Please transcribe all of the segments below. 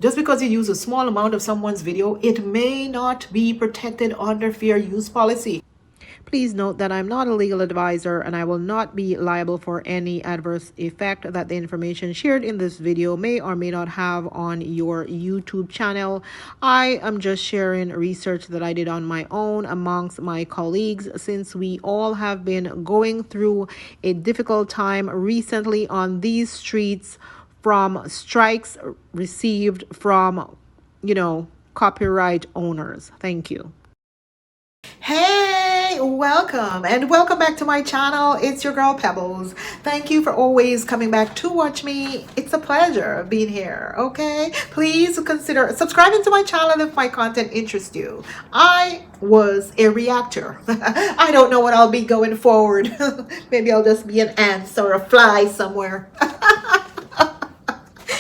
Just because you use a small amount of someone's video, it may not be protected under fair use policy. Please note that I'm not a legal advisor and I will not be liable for any adverse effect that the information shared in this video may or may not have on your YouTube channel. I am just sharing research that I did on my own amongst my colleagues, since we all have been going through a difficult time recently on these streets from strikes received from, copyright owners. Thank you. Hey, welcome and welcome back to my channel. It's your girl Pebbles. Thank you for always coming back to watch me. It's a pleasure being here. Okay, please consider subscribing to my channel if my content interests you. I was a reactor. I don't know what I'll be going forward. Maybe I'll just be an ant or a fly somewhere.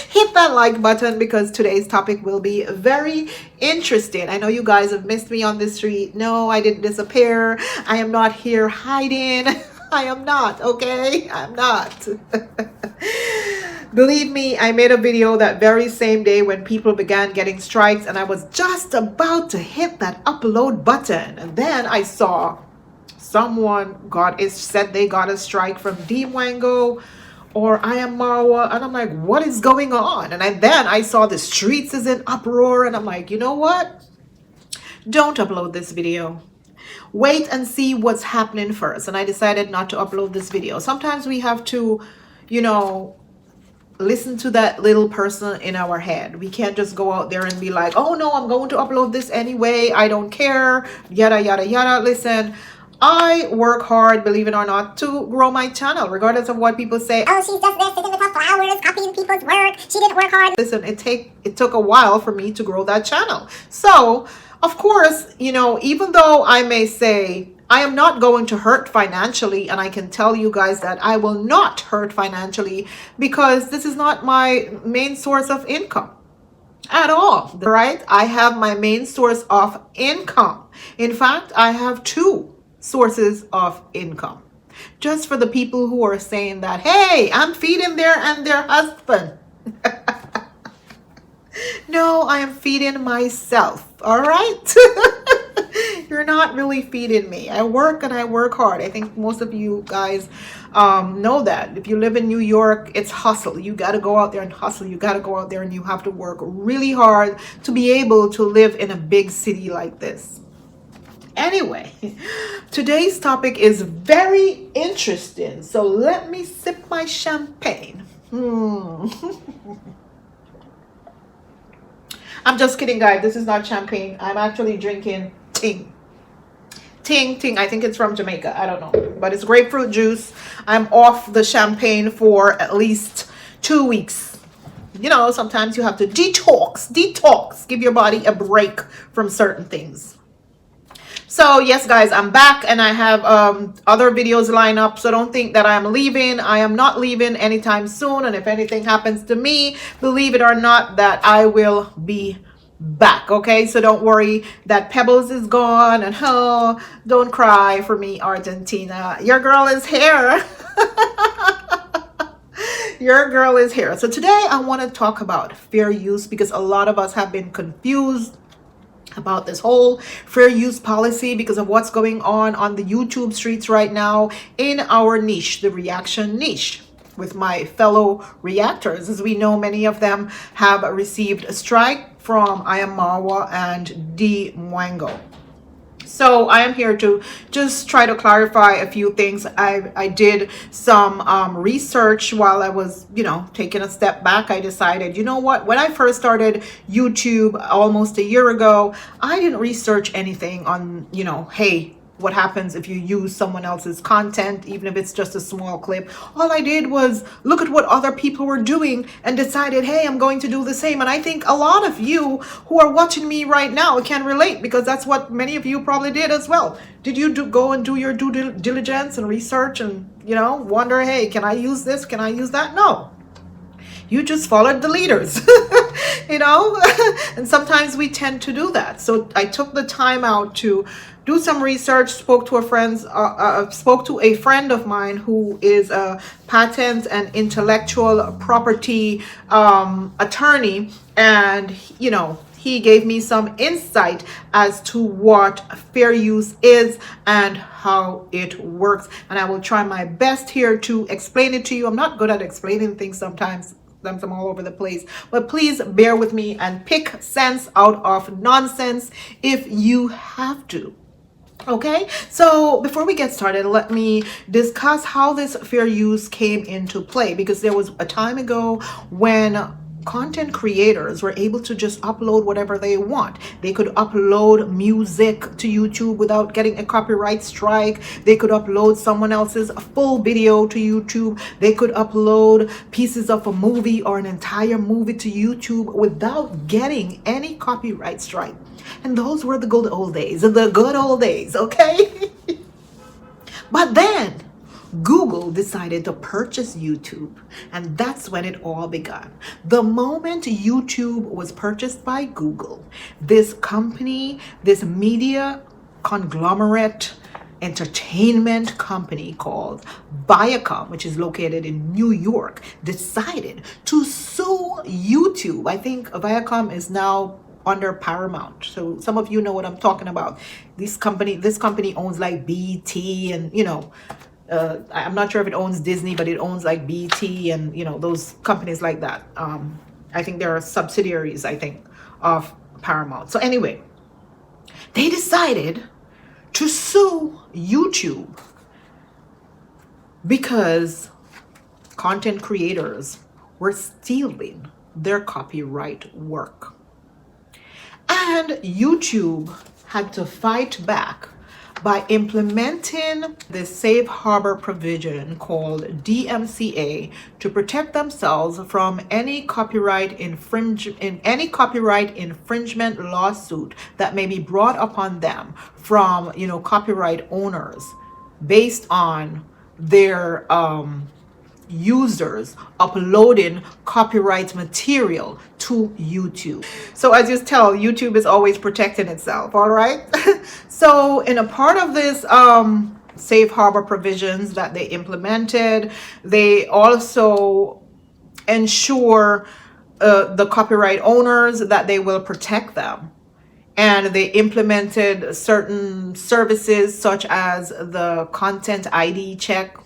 Hit that like button because today's topic will be very interesting. I know you guys have missed me on the street. No, I didn't disappear. I am not here hiding. I am not, okay? I'm not. Believe me, I made a video that very same day when people began getting strikes, and I was just about to hit that upload button. And then I saw someone said they got a strike from Wango or I am Marwa, and I'm like, what is going on? And then I saw the streets is in uproar, and I'm like, you know what? Don't upload this video. Wait and see what's happening first. And I decided not to upload this video. Sometimes we have to, listen to that little person in our head. We can't just go out there and be like, oh no, I'm going to upload this anyway. I don't care. Yada, yada, yada. Listen, I work hard, believe it or not, to grow my channel, regardless of what people say. Oh, she's just there sitting with her flowers, copying people's work. She didn't work hard. Listen, it took a while for me to grow that channel. So, of course, even though I may say I am not going to hurt financially, and I can tell you guys that I will not hurt financially because this is not my main source of income at all, right? I have my main source of income. In fact, I have two sources of income. Just for the people who are saying that, hey, I'm feeding their husband. No, I am feeding myself. All right. You're not really feeding me. I work and I work hard. I think most of you guys know that. If you live in New York, it's hustle. You got to go out there and hustle. You got to go out there and you have to work really hard to be able to live in a big city like this. Anyway, today's topic is very interesting. So let me sip my champagne. I'm just kidding, guys. This is not champagne. I'm actually drinking ting. Ting. I think it's from Jamaica. I don't know. But it's grapefruit juice. I'm off the champagne for at least 2 weeks. Sometimes you have to detox. Give your body a break from certain things. So yes, guys, I'm back and I have other videos lined up. So don't think that I'm leaving. I am not leaving anytime soon. And if anything happens to me, believe it or not, that I will be back. Okay, so don't worry that Pebbles is gone, and don't cry for me, Argentina. Your girl is here. Your girl is here. So today I want to talk about fair use because a lot of us have been confused about this whole fair use policy because of what's going on the YouTube streets right now in our niche, the reaction niche, with my fellow reactors. As we know, many of them have received a strike from I am Marwa and D Mwango. So I am here to just try to clarify a few things. I did some research while I was, taking a step back. I decided, you know what? When I first started YouTube almost a year ago, I didn't research anything on, hey, what happens if you use someone else's content, even if it's just a small clip. All I did was look at what other people were doing and decided, hey, I'm going to do the same. And I think a lot of you who are watching me right now can relate because that's what many of you probably did as well. Did you go and do your due diligence and research and, wonder, hey, can I use this? Can I use that? No. You just followed the leaders, and sometimes we tend to do that. So I took the time out to do some research, spoke to a friend of mine who is a patent and intellectual property attorney, And he gave me some insight as to what fair use is and how it works, and I will try my best here to explain it to you. I'm not good at explaining things sometimes. I'm all over the place, but please bear with me and pick sense out of nonsense if you have to. Okay, so before we get started, let me discuss how this fair use came into play, because there was a time ago when content creators were able to just upload whatever they want. They could upload music to YouTube without getting a copyright strike. They could upload someone else's full video to YouTube. They could upload pieces of a movie or an entire movie to YouTube without getting any copyright strike. And those were the good old days, okay? But then Google decided to purchase YouTube, and that's when it all began. The moment YouTube was purchased by Google, this company, this media conglomerate, entertainment company called Viacom, which is located in New York, decided to sue YouTube. I think Viacom is now under Paramount, so some of you know what I'm talking about. This company owns like BT, and I'm not sure if it owns Disney, but it owns like BT and those companies like that. I think there are subsidiaries, I think, of Paramount. So anyway, they decided to sue YouTube because content creators were stealing their copyright work. And YouTube had to fight back by implementing this safe harbor provision called DMCA to protect themselves from any copyright infringement lawsuit that may be brought upon them from copyright owners based on their users uploading copyright material to YouTube. So as you tell, YouTube is always protecting itself, all right? So in a part of this safe harbor provisions that they implemented, they also ensure the copyright owners that they will protect them. And they implemented certain services such as the content ID check.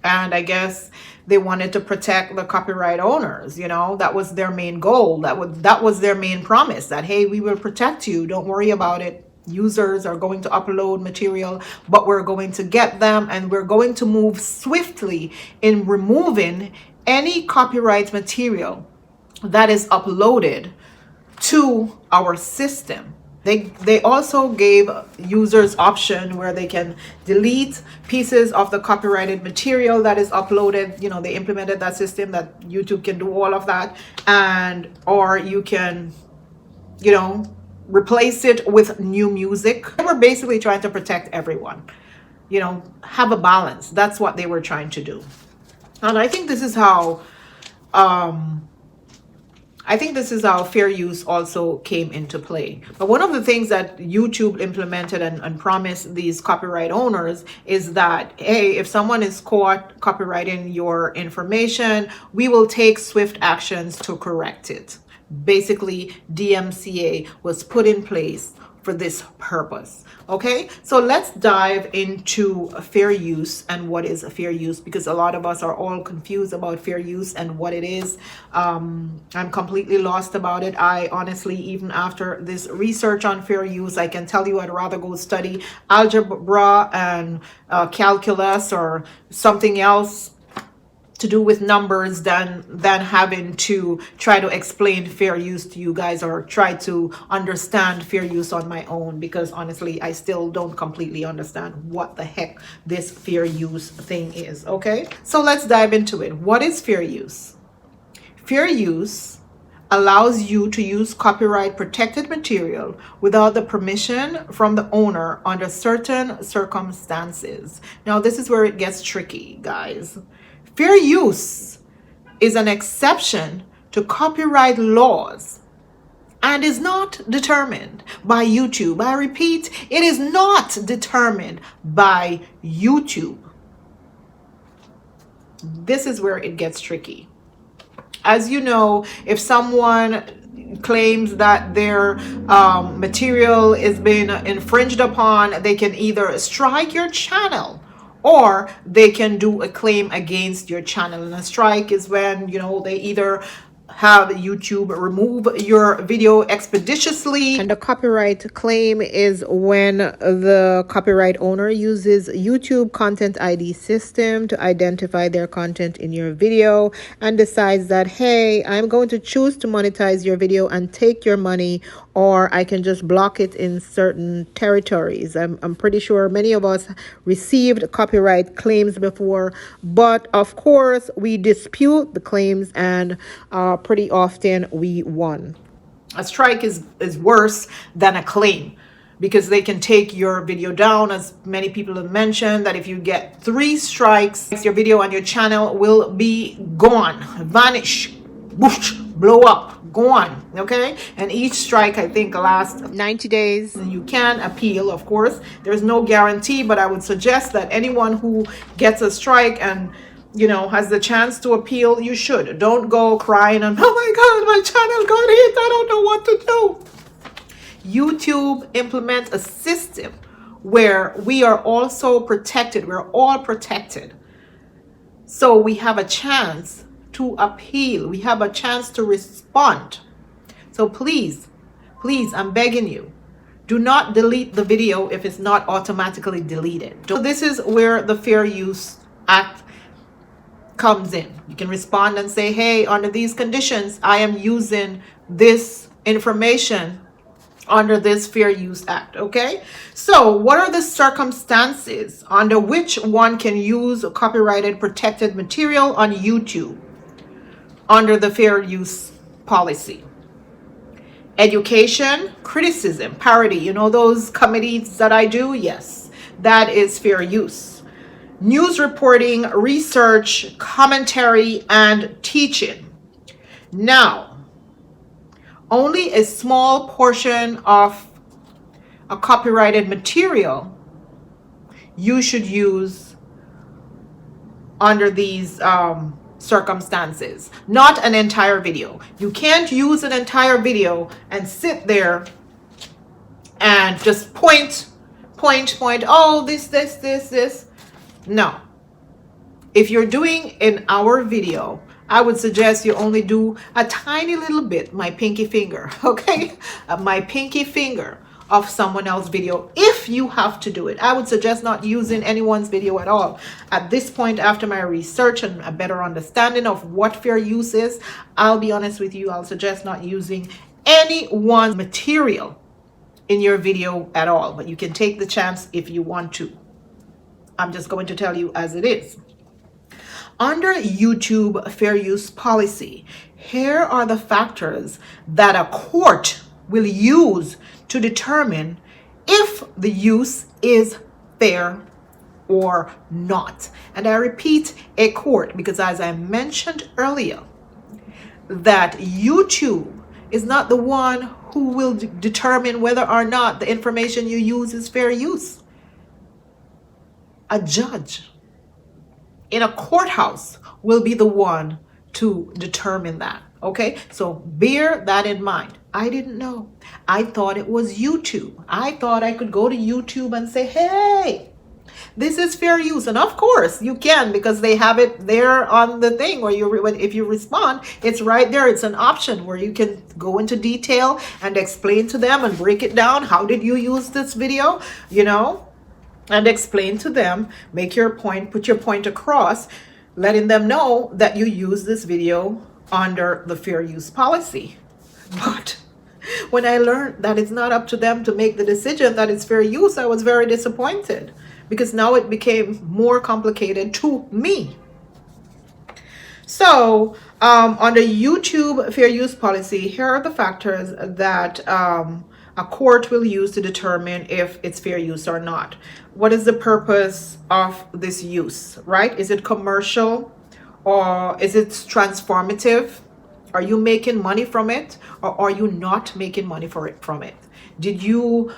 And I guess they wanted to protect the copyright owners. That was their main goal. That was their main promise, that, hey, we will protect you. Don't worry about it. Users are going to upload material, but we're going to get them, and we're going to move swiftly in removing any copyright material that is uploaded to our system. They also gave users option where they can delete pieces of the copyrighted material that is uploaded. They implemented that system that YouTube can do all of that, or you can, replace it with new music. They were basically trying to protect everyone, have a balance. That's what they were trying to do. And I think this is how fair use also came into play. But one of the things that YouTube implemented and promised these copyright owners is that, hey, if someone is caught copywriting your information, we will take swift actions to correct it. Basically, DMCA was put in place for this purpose. Okay, so let's dive into fair use and what is a fair use, because a lot of us are all confused about fair use and what it is. I'm completely lost about it. I honestly, even after this research on fair use, I can tell you I'd rather go study algebra and calculus or something else to do with numbers than having to try to explain fair use to you guys or try to understand fair use on my own, because honestly I still don't completely understand what the heck this fair use thing is. Okay, so let's dive into it. What is fair use? Fair use allows you to use copyright protected material without the permission from the owner under certain circumstances. Now this is where it gets tricky, guys. Fair use is an exception to copyright laws and is not determined by YouTube. I repeat, it is not determined by YouTube. This is where it gets tricky. As you know, if someone claims that their material is being infringed upon, they can either strike your channel or they can do a claim against your channel. And a strike is when, you know, they either have YouTube remove your video expeditiously. And a copyright claim is when the copyright owner uses YouTube Content ID system to identify their content in your video and decides that, hey, I'm going to choose to monetize your video and take your money, or I can just block it in certain territories. I'm pretty sure many of us received copyright claims before, but of course we dispute the claims, and pretty often we won. A strike is worse than a claim, because they can take your video down. As many people have mentioned, that if you get 3 strikes, your video on your channel will be gone, vanish, whoosh, blow up, gone. Okay, and each strike, I think, lasts 90 days. You can appeal, of course. There's no guarantee, but I would suggest that anyone who gets a strike and, you know, has the chance to appeal, you should. Don't go crying and, oh my God, my channel got hit, I don't know what to do. YouTube implements a system where we are also protected. We're all protected. So we have a chance to appeal. We have a chance to respond. So please, I'm begging you, do not delete the video if it's not automatically deleted. So this is where the Fair Use Act comes in. You can respond and say, hey, under these conditions, I am using this information under this Fair Use Act. Okay, so what are the circumstances under which one can use copyrighted protected material on YouTube under the Fair Use policy? Education, criticism, parody, you know those comedies that I do? Yes, that is fair use. News reporting, research, commentary, and teaching. Now, only a small portion of a copyrighted material you should use under these circumstances, not an entire video. You can't use an entire video and sit there and just point, oh, this. No. If you're doing an hour video, I would suggest you only do a tiny little bit, my pinky finger, okay? My pinky finger of someone else's video, if you have to do it. I would suggest not using anyone's video at all. At this point, after my research and a better understanding of what fair use is, I'll be honest with you, I'll suggest not using anyone's material in your video at all. But you can take the chance if you want to. I'm just going to tell you as it is. Under YouTube fair use policy, here are the factors that a court will use to determine if the use is fair or not. And I repeat, a court, because as I mentioned earlier, that YouTube is not the one who will determine whether or not the information you use is fair use. A judge in a courthouse will be the one to determine that. Okay, so bear that in mind. I didn't know. I thought it was YouTube. I thought I could go to YouTube and say, hey, this is fair use. And of course you can, because they have it there on the thing where if you respond, it's right there. It's an option where you can go into detail and explain to them and break it down. How did you use this video? You know, and explain to them, make your point, put your point across, letting them know that you use this video under the fair use policy. But when I learned that it's not up to them to make the decision that it's fair use, I was very disappointed, because now it became more complicated to me. So under YouTube fair use policy, here are the factors that a court will use to determine if it's fair use or not. What is the purpose of this use, right? Is it commercial, or is it transformative? Are you making money from it, or are you not making money from it? Did you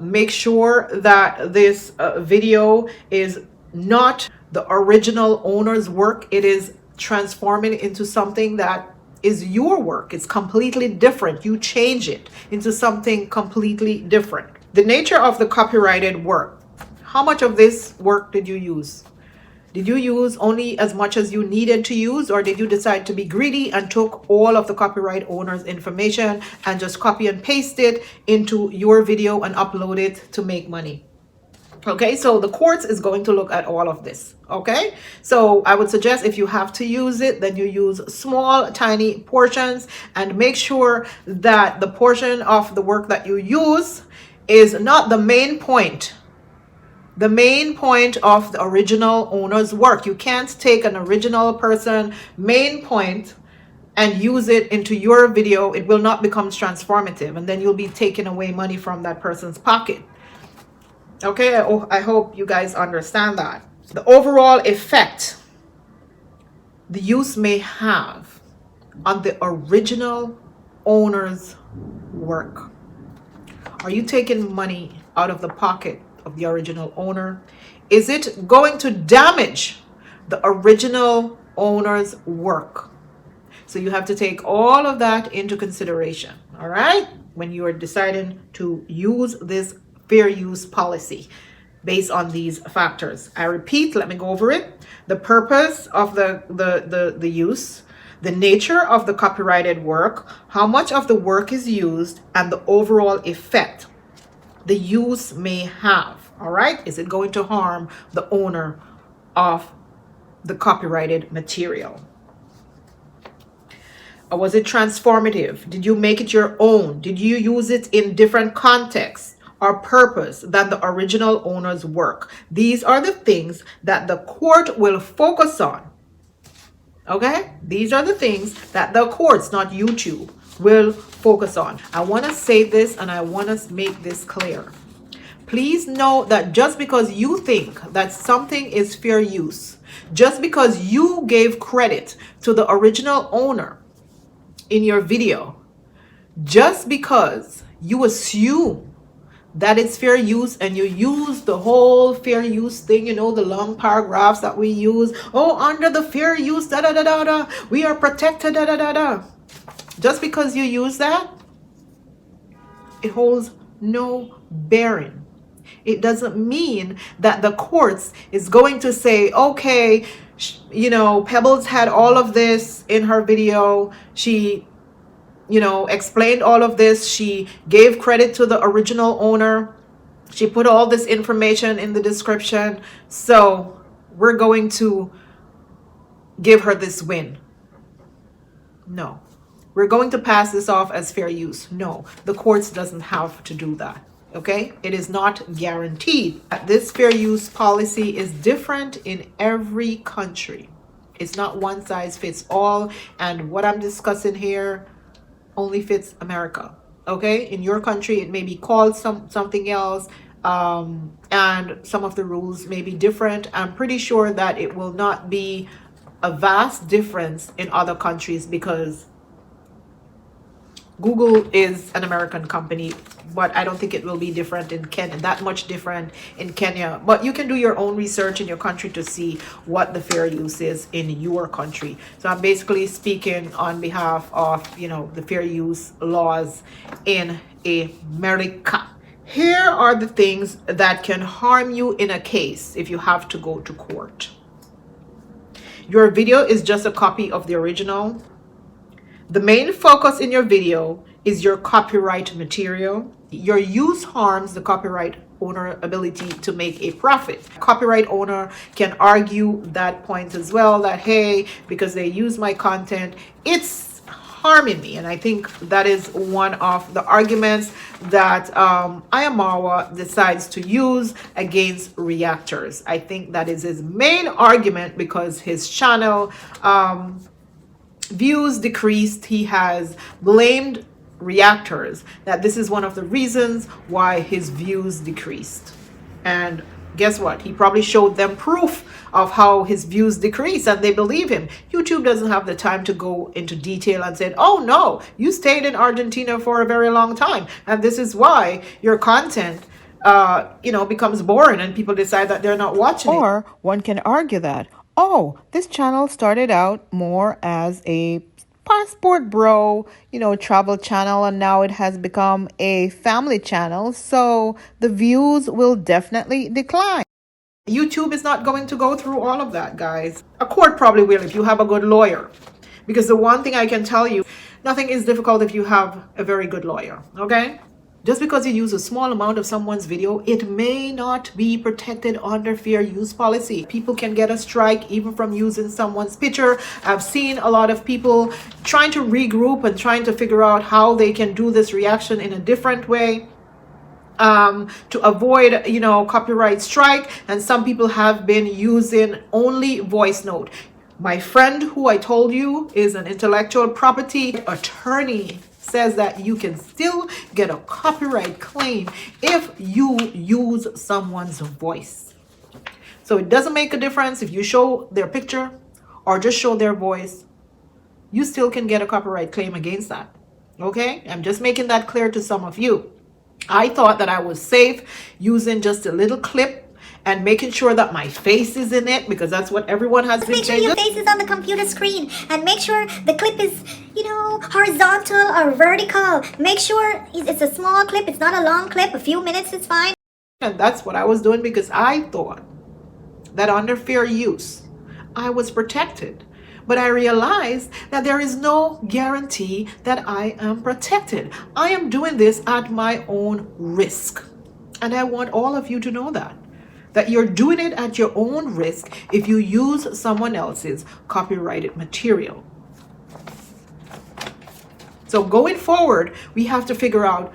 make sure that this video is not the original owner's work? It is transforming into something that is your work. It's completely different. You change it into something completely different. The nature of the copyrighted work. How much of this work did you use? Did you use only as much as you needed to use, or did you decide to be greedy and took all of the copyright owner's information and just copy and paste it into your video and upload it to make money? Okay, so the courts is going to look at all of this. Okay, so I would suggest if you have to use it, then you use small, tiny portions, and make sure that the portion of the work that you use is not the main point. The main point of the original owner's work. You can't take an original person main point and use it into your video. It will not become transformative, and then you'll be taking away money from that person's pocket. Okay, I hope you guys understand that. The overall effect the use may have on the original owner's work. Are you taking money out of the pocket of the original owner? Is it going to damage the original owner's work? So you have to take all of that into consideration, all right, when you are deciding to use this fair use policy based on these factors. I repeat, let me go over it. The purpose of the use, the nature of the copyrighted work, how much of the work is used, and the overall effect the use may have. All right, is it going to harm the owner of the copyrighted material? Or was it transformative? Did you make it your own? Did you use it in different contexts or purpose than the original owner's work? These are the things that the court will focus on. Okay, these are the things that the courts, not YouTube, will focus on. I want to say this, and I want to make this clear. Please know that just because you think that something is fair use, just because you gave credit to the original owner in your video, just because you assume that it's fair use and you use the whole fair use thing, you know, the long paragraphs that we use. Oh, under the fair use, da da da da da, we are protected, da da da da. Just because you use that, it holds no bearing. It doesn't mean that the courts is going to say, okay, you know, Pebbles had all of this in her video. She, you know, explained all of this. She gave credit to the original owner. She put all this information in the description. So we're going to give her this win. No. We're going to pass this off as fair use. No, the courts doesn't have to do that. Okay, it is not guaranteed. This fair use policy is different in every country. It's not one size fits all, and what I'm discussing here only fits America. Okay, in your country it may be called something else, and some of the rules may be different. I'm pretty sure that it will not be a vast difference in other countries, because Google is an American company, but I don't think it will be different in Kenya, that much different in Kenya. But you can do your own research in your country to see what the fair use is in your country. So I'm basically speaking on behalf of, you know, the fair use laws in America. Here are the things that can harm you in a case if you have to go to court. Your video is just a copy of the original. The main focus in your video is your copyright material. Your use harms the copyright owner ability to make a profit. Copyright owner can argue that point as well, that hey, because they use my content, it's harming me. And I think that is one of the arguments that Ayamawa decides to use against reactors. I think that is his main argument, because his channel views decreased. He has blamed reactors, that this is one of the reasons why his views decreased. And guess what? He probably showed them proof of how his views decreased, and they believe him. YouTube doesn't have the time to go into detail and say, oh no, you stayed in Argentina for a very long time, and this is why your content becomes boring and people decide that they're not watching it. Or one can argue that, oh, this channel started out more as a Passport Bro, travel channel, and now it has become a family channel. So the views will definitely decline. YouTube is not going to go through all of that, guys. A court probably will if you have a good lawyer. Because the one thing I can tell you, nothing is difficult if you have a very good lawyer, okay? Just because you use a small amount of someone's video, it may not be protected under fair use policy. People can get a strike even from using someone's picture. I've seen a lot of people trying to regroup and trying to figure out how they can do this reaction in a different way to avoid copyright strike. And some people have been using only voice note. My friend who I told you is an intellectual property attorney says that you can still get a copyright claim if you use someone's voice. So it doesn't make a difference if you show their picture or just show their voice. You still can get a copyright claim against that. Okay? I'm just making that clear to some of you. I thought that I was safe using just a little clip and making sure that my face is in it, because that's what everyone has been saying. Make sure your face is on the computer screen, and make sure the clip is, horizontal or vertical. Make sure it's a small clip, it's not a long clip. A few minutes is fine. And that's what I was doing, because I thought that under fair use, I was protected. But I realized that there is no guarantee that I am protected. I am doing this at my own risk. And I want all of you to know that you're doing it at your own risk if you use someone else's copyrighted material. So going forward, we have to figure out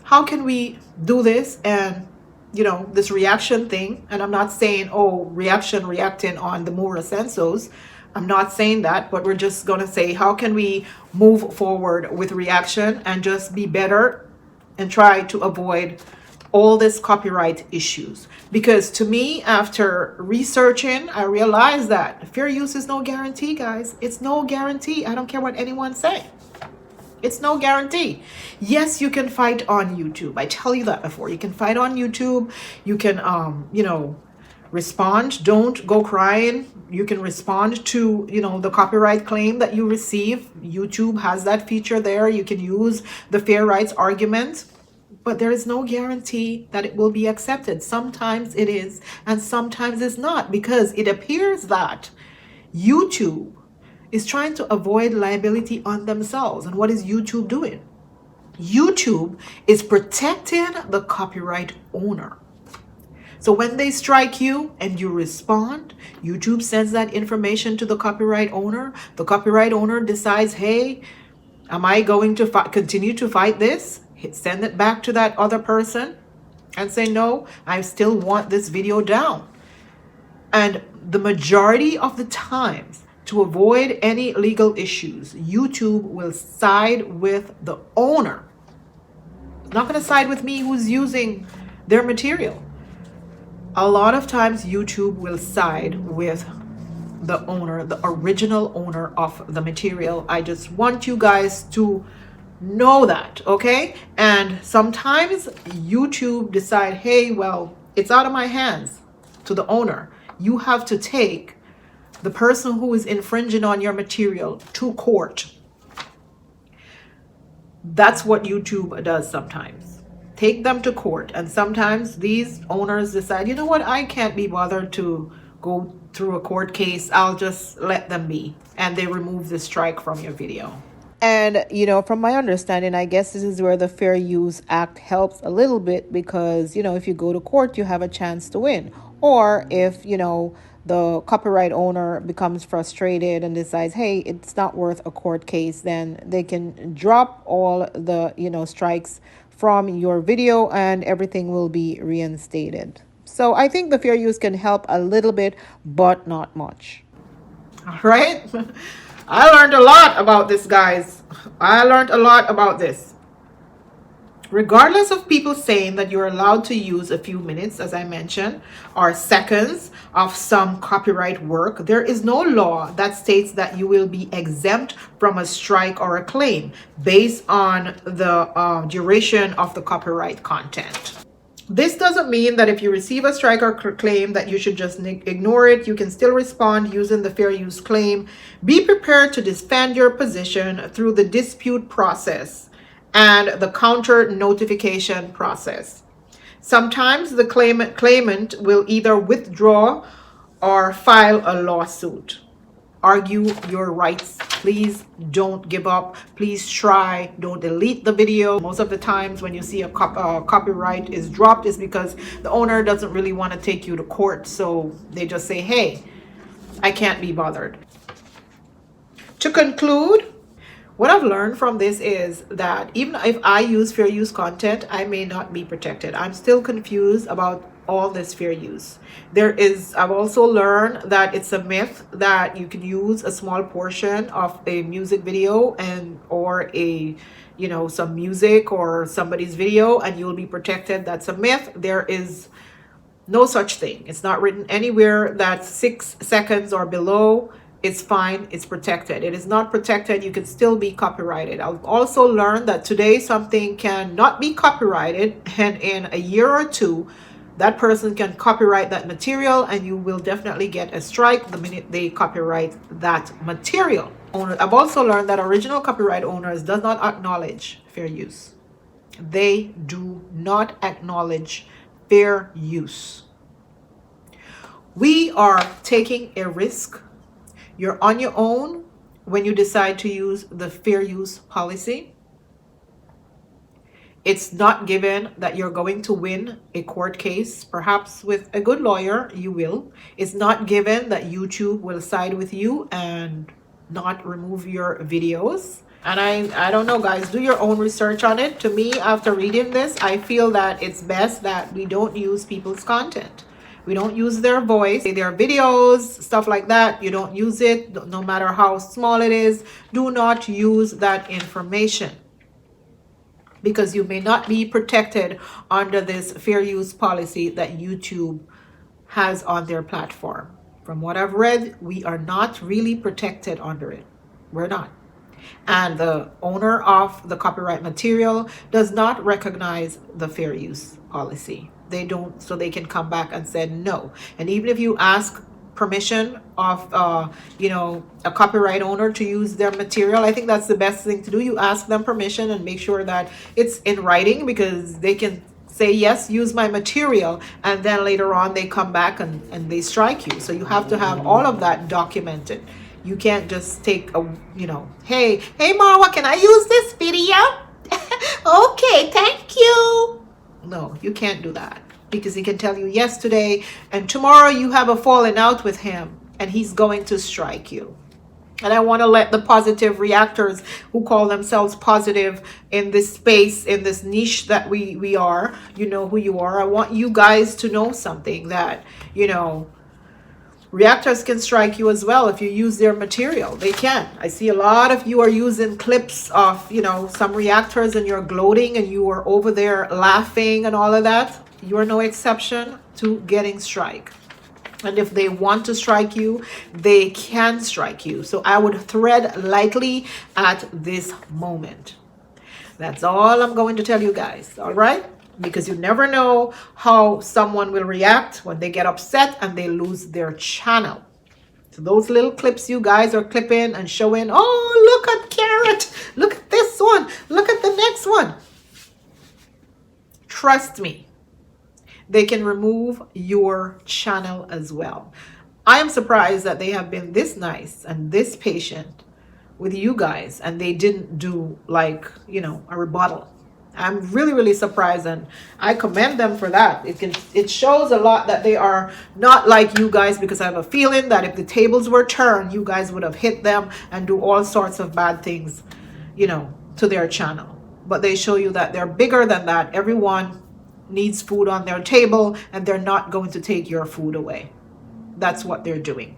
how can we do this, and this reaction thing. And I'm not saying, reacting on the Mura Sensos. I'm not saying that, but we're just going to say, how can we move forward with reaction and just be better and try to avoid all this copyright issues? Because to me, after researching, I realized that fair use is no guarantee, guys. It's no guarantee. I don't care what anyone say. It's no guarantee. Yes, you can fight on YouTube. I tell you that before. You can fight on YouTube. You can, respond. Don't go crying. You can respond to, the copyright claim that you receive. YouTube has that feature there. You can use the fair rights argument. But there is no guarantee that it will be accepted. Sometimes it is, and sometimes it's not, because it appears that YouTube is trying to avoid liability on themselves. And what is YouTube doing? YouTube is protecting the copyright owner. So when they strike you and you respond, YouTube sends that information to the copyright owner. The copyright owner decides, hey, am I going to continue to fight this? Send it back to that other person and say, no, I still want this video down. And the majority of the times, to avoid any legal issues, YouTube will side with the owner. It's not going to side with me who's using their material. A lot of times YouTube will side with the owner, the original owner of the material. I just want you guys to know that, okay? And sometimes YouTube decide, hey, well, it's out of my hands, to the owner. You have to take the person who is infringing on your material to court. That's what YouTube does sometimes. Take them to court. And sometimes these owners decide, you know what, I can't be bothered to go through a court case. I'll just let them be. And they remove the strike from your video. And, from my understanding, I guess this is where the Fair Use Act helps a little bit, because, if you go to court, you have a chance to win. Or if, the copyright owner becomes frustrated and decides, hey, it's not worth a court case, then they can drop all the, strikes from your video and everything will be reinstated. So I think the fair use can help a little bit, but not much. All right. I learned a lot about this, guys. I learned a lot about this. Regardless of people saying that you're allowed to use a few minutes, as I mentioned, or seconds of some copyright work, there is no law that states that you will be exempt from a strike or a claim based on the duration of the copyright content. This doesn't mean that if you receive a strike or claim that you should just ignore it. You can still respond using the fair use claim. Be prepared to defend your position through the dispute process and the counter notification process. Sometimes the claimant will either withdraw or file a lawsuit. Argue your rights. Please don't give up. Please try. Don't delete the video. Most of the times when you see a copyright is dropped is because the owner doesn't really want to take you to court. So they just say, hey, I can't be bothered. To conclude, what I've learned from this is that even if I use fair use content, I may not be protected. I'm still confused about all this fair use. I've also learned that it's a myth that you can use a small portion of a music video or some music or somebody's video and you'll be protected. That's a myth. There is no such thing. It's not written anywhere that 6 seconds or below, it's fine, it's protected. It is not protected. You can still be copyrighted. I've also learned that today something can not be copyrighted, and in a year or two, that person can copyright that material and you will definitely get a strike the minute they copyright that material. I've also learned that original copyright owners does not acknowledge fair use. They do not acknowledge fair use. We are taking a risk. You're on your own when you decide to use the fair use policy. It's not given that you're going to win a court case. Perhaps with a good lawyer, you will. It's not given that YouTube will side with you and not remove your videos. And I don't know, guys, do your own research on it. To me, after reading this, I feel that it's best that we don't use people's content. We don't use their voice, their videos, stuff like that. You don't use it, no matter how small it is. Do not use that information, because you may not be protected under this fair use policy that YouTube has on their platform. From what I've read, we are not really protected under it. We're not. And the owner of the copyright material does not recognize the fair use policy. They don't, so they can come back and say no. And even if you ask permission of a copyright owner to use their material, I think that's the best thing to do. You ask them permission and make sure that it's in writing, because they can say yes, use my material, and then later on they come back and they strike you. So you have to have all of that documented. You can't just take hey Marwa, can I use this video? Okay, thank you. No, you can't do that, because he can tell you yes today and tomorrow you have a falling out with him and he's going to strike you. And I want to let the positive reactors who call themselves positive in this space, in this niche that we are, you know who you are. I want you guys to know something, that reactors can strike you as well if you use their material. They can. I see a lot of you are using clips of, some reactors, and you're gloating and you are over there laughing and all of that. You are no exception to getting strike. And if they want to strike you, they can strike you. So I would tread lightly at this moment. That's all I'm going to tell you guys. All right? Because you never know how someone will react when they get upset and they lose their channel. So those little clips you guys are clipping and showing, oh, look at Carrot, look at this one, look at the next one. Trust me, they can remove your channel as well. I am surprised that they have been this nice and this patient with you guys, and they didn't do a rebuttal. I'm really, really surprised, and I commend them for that. It shows a lot that they are not like you guys, because I have a feeling that if the tables were turned, you guys would have hit them and do all sorts of bad things, to their channel. But they show you that they're bigger than that. Everyone needs food on their table, and they're not going to take your food away. That's what they're doing.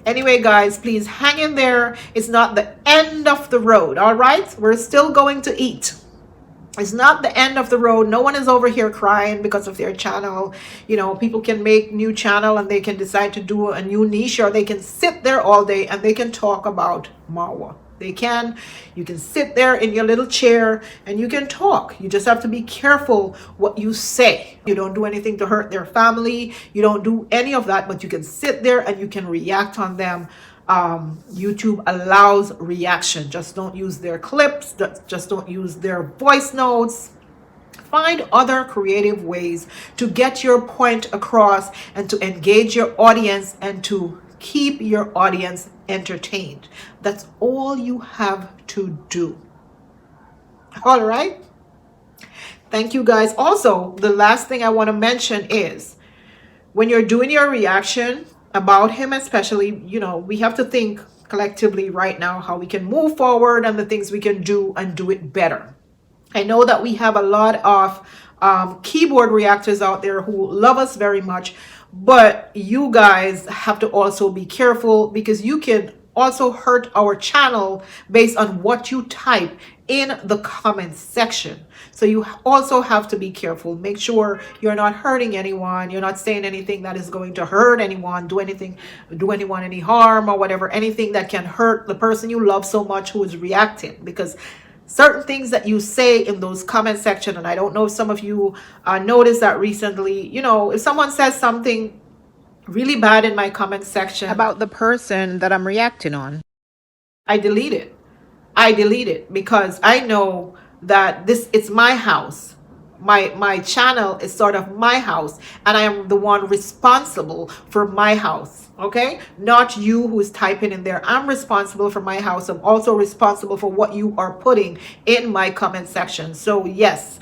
Anyway, guys, please hang in there. It's not the end of the road, all right? We're still going to eat. It's not the end of the road. No one is over here crying because of their channel. People can make new channel and they can decide to do a new niche, or they can sit there all day and they can talk about Marwa. They can. You can sit there in your little chair and you can talk. You just have to be careful what you say. You don't do anything to hurt their family. You don't do any of that, but you can sit there and you can react on them. YouTube allows reaction. Just don't use their clips. Just don't use their voice notes. Find other creative ways to get your point across and to engage your audience and to keep your audience entertained. That's all you have to do. All right. Thank you guys. Also, the last thing I want to mention is when you're doing your reaction about him, especially, we have to think collectively right now how we can move forward and the things we can do and do it better. I know that we have a lot of keyboard reactors out there who love us very much, but you guys have to also be careful because you can also hurt our channel based on what you type in the comments section. So you also have to be careful. Make sure you're not hurting anyone. You're not saying anything that is going to hurt anyone, do anyone any harm or whatever, anything that can hurt the person you love so much who is reacting, because certain things that you say in those comment section, and I don't know if some of you noticed that recently, if someone says something really bad in my comment section about the person that I'm reacting on, I delete it. Because I know that it's my house. My channel is sort of my house, and I am the one responsible for my house. Okay, not you who's typing in there. I'm responsible for my house. I'm also responsible for what you are putting in my comment section. So yes,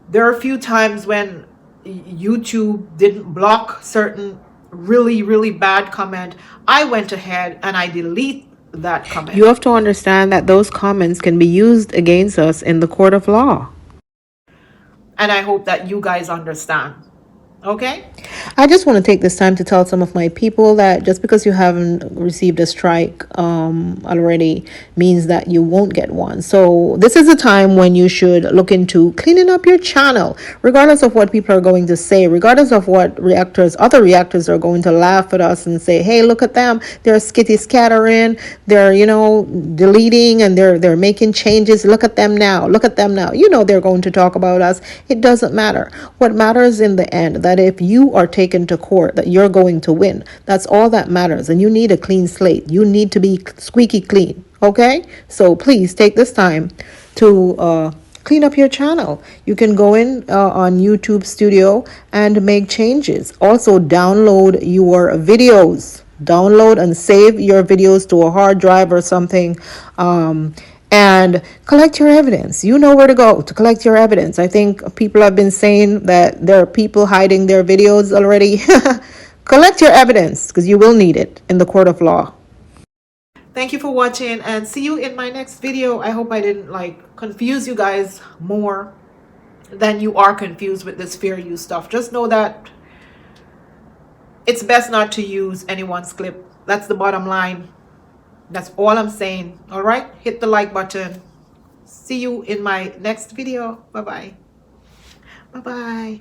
there are a few times when YouTube didn't block certain really, really bad comment. I went ahead and I delete that comment. You have to understand that those comments can be used against us in the court of law. And I hope that you guys understand. Okay? I just want to take this time to tell some of my people that just because you haven't received a strike already means that you won't get one. So this is a time when you should look into cleaning up your channel, regardless of what people are going to say, regardless of what other reactors are going to laugh at us and say, hey, look at them. They're skitty scattering. They're, deleting and they're making changes. Look at them now. Look at them now. They're going to talk about us. It doesn't matter. What matters in the end, that if you are taken to court, that you're going to win. That's all that matters. And you need a clean slate. You need to be squeaky clean. Okay? So please take this time to clean up your channel. You can go in on YouTube Studio and make changes. Also download your videos. Download and save your videos to a hard drive or something. And collect your evidence. You know where to go to collect your evidence. I think people have been saying that there are people hiding their videos already. Collect your evidence because you will need it in the court of law. Thank you for watching and see you in my next video. I hope I didn't confuse you guys more than you are confused with this fair use stuff. Just know that it's best not to use anyone's clip. That's the bottom line. That's all I'm saying. All right, hit the like button. See you in my next video. Bye-bye. Bye-bye.